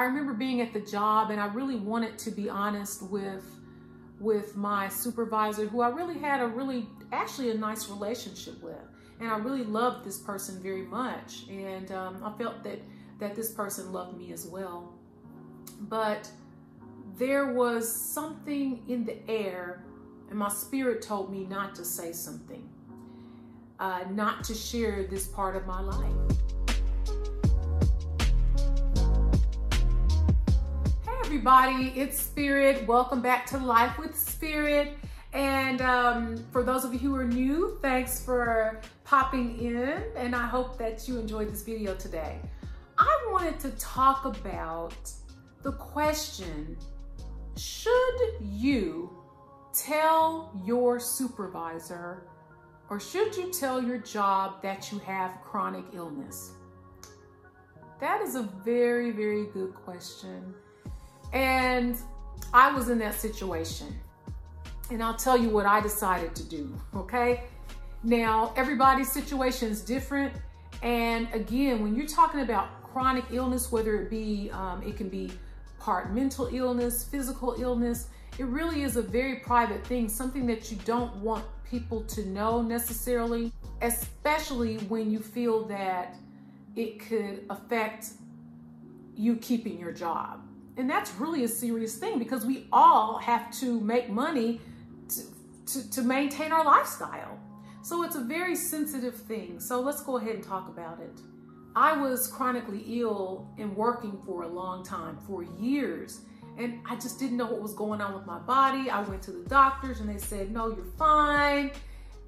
I remember being at the job and I really wanted to be honest with my supervisor, who I really had actually a nice relationship with. And I really loved this person very much. And I felt that this person loved me as well. But there was something in the air, and my spirit told me not to say something, not to share this part of my life. Hey everybody, it's Spirit. Welcome back to Life with Spirit. And for those of you who are new, thanks for popping in, and I hope that you enjoyed this video today. I wanted to talk about the question, should you tell your supervisor or should you tell your job that you have chronic illness? That is a very, very good question. And I was in that situation. And I'll tell you what I decided to do, okay? Now, everybody's situation is different. And again, when you're talking about chronic illness, whether it be, it can be part mental illness, physical illness, it really is a very private thing, something that you don't want people to know necessarily, especially when you feel that it could affect you keeping your job. And that's really a serious thing because we all have to make money to maintain our lifestyle. So it's a very sensitive thing. So let's go ahead and talk about it. I was chronically ill and working for a long time, for years. And I just didn't know what was going on with my body. I went to the doctors and they said, no, you're fine.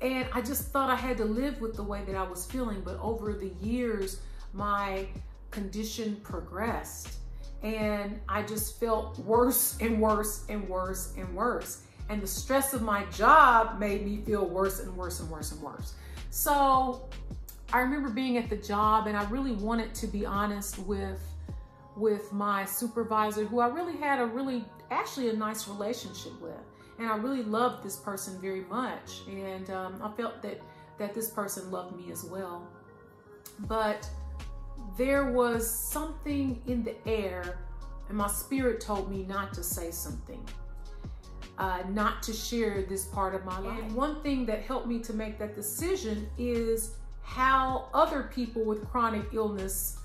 And I just thought I had to live with the way that I was feeling. But over the years, my condition progressed. And I just felt worse and worse and worse and worse. And the stress of my job made me feel worse and worse and worse and worse. So I remember being at the job and I really wanted to be honest with my supervisor, who I really had actually a nice relationship with. And I really loved this person very much. And I felt that this person loved me as well. But there was something in the air and my spirit told me not to say something. Not to share this part of my life. And one thing that helped me to make that decision is how other people with chronic illness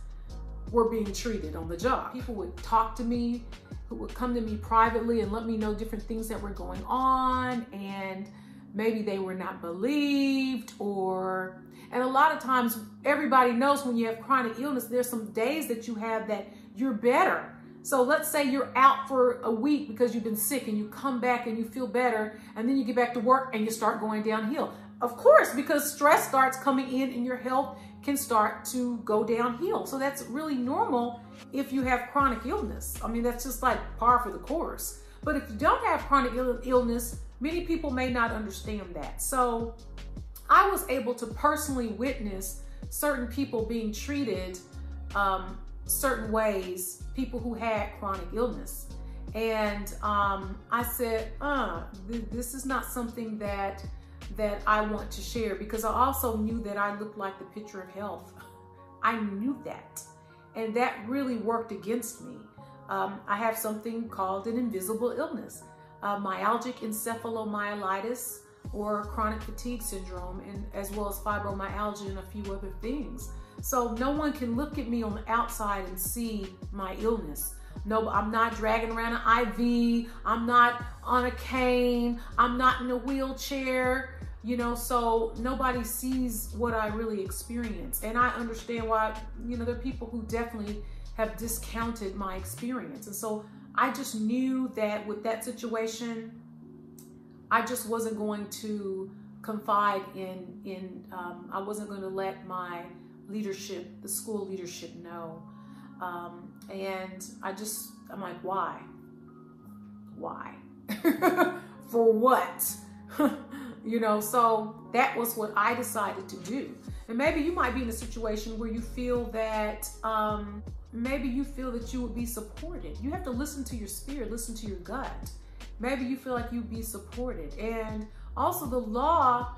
were being treated on the job. People would talk to me, who would come to me privately and let me know different things that were going on, and maybe they were not believed, and a lot of times everybody knows when you have chronic illness, there's some days that you have that you're better. So let's say you're out for a week because you've been sick and you come back and you feel better and then you get back to work and you start going downhill. Of course, because stress starts coming in and your health can start to go downhill. So that's really normal if you have chronic illness. I mean, that's just like par for the course. But if you don't have chronic illness, many people may not understand that. So I was able to personally witness certain people being treated certain ways, people who had chronic illness. And I said, this is not something that I want to share, because I also knew that I looked like the picture of health. I knew that. And that really worked against me. I have something called an invisible illness, myalgic encephalomyelitis, or chronic fatigue syndrome, and as well as fibromyalgia and a few other things. So no one can look at me on the outside and see my illness. No, I'm not dragging around an IV. I'm not on a cane. I'm not in a wheelchair, so nobody sees what I really experience. And I understand why, there are people who definitely have discounted my experience. And so I just knew that with that situation, I just wasn't going to confide in I wasn't going to let my leadership, the school leadership, know. And I'm like, why? For what? So that was what I decided to do. And maybe you might be in a situation where you feel that, maybe you feel that you would be supported. You have to listen to your spirit, listen to your gut. Maybe you feel like you'd be supported. And also the law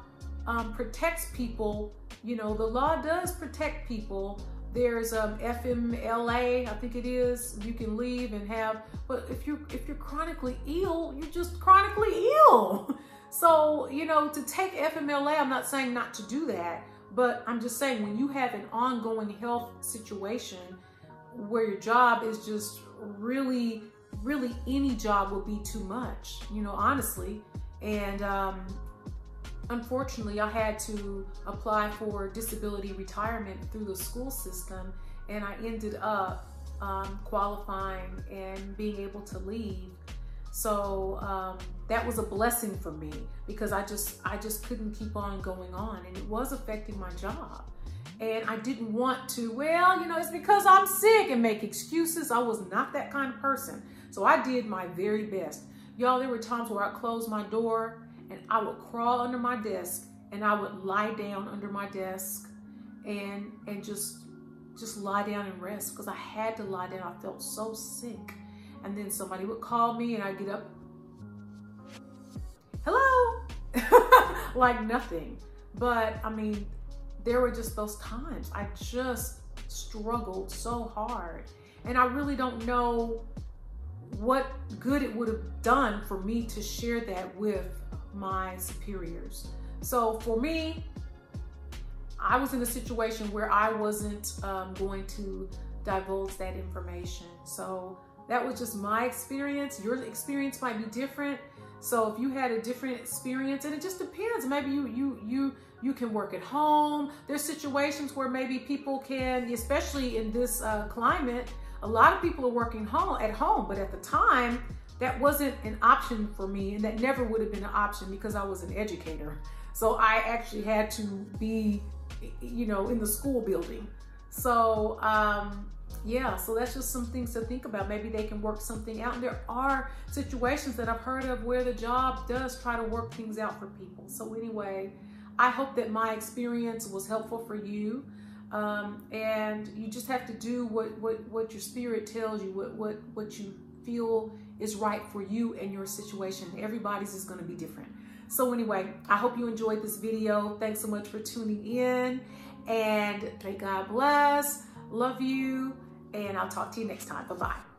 protects people. The law does protect people There's FMLA, I think it is. You can leave and have, but if you're chronically ill, you're just chronically ill. So, you know, to take FMLA, I'm not saying not to do that, but I'm just saying when you have an ongoing health situation where your job is just really any job will be too much, you know, honestly. And unfortunately, I had to apply for disability retirement through the school system, and I ended up qualifying and being able to leave. So that was a blessing for me, because I just couldn't keep on going on, and it was affecting my job. And I didn't want to, well, you know, it's because I'm sick, and make excuses. I was not that kind of person. So I did my very best. Y'all, there were times where I closed my door and I would crawl under my desk, and I would lie down under my desk and just lie down and rest, because I had to lie down. I felt so sick. And then somebody would call me and I'd get up, hello, like nothing. But I mean, there were just those times I just struggled so hard, and I really don't know what good it would have done for me to share that with my superiors. So for me, I was in a situation where I wasn't going to divulge that information. So that was just my experience. Your experience might be different. So if you had a different experience, and it just depends, maybe you can work at home. There's situations where maybe people can, especially in this climate, a lot of people are working at home, but at the time, that wasn't an option for me, and that never would have been an option because I was an educator. So I actually had to be, you know, in the school building. So yeah, so that's just some things to think about. Maybe they can work something out. And there are situations that I've heard of where the job does try to work things out for people. So anyway, I hope that my experience was helpful for you. And you just have to do what your spirit tells you, what you feel is right for you and your situation. Everybody's is going to be different. So anyway, I hope you enjoyed this video. Thanks so much for tuning in, and may God bless. Love you, and I'll talk to you next time. Bye-bye.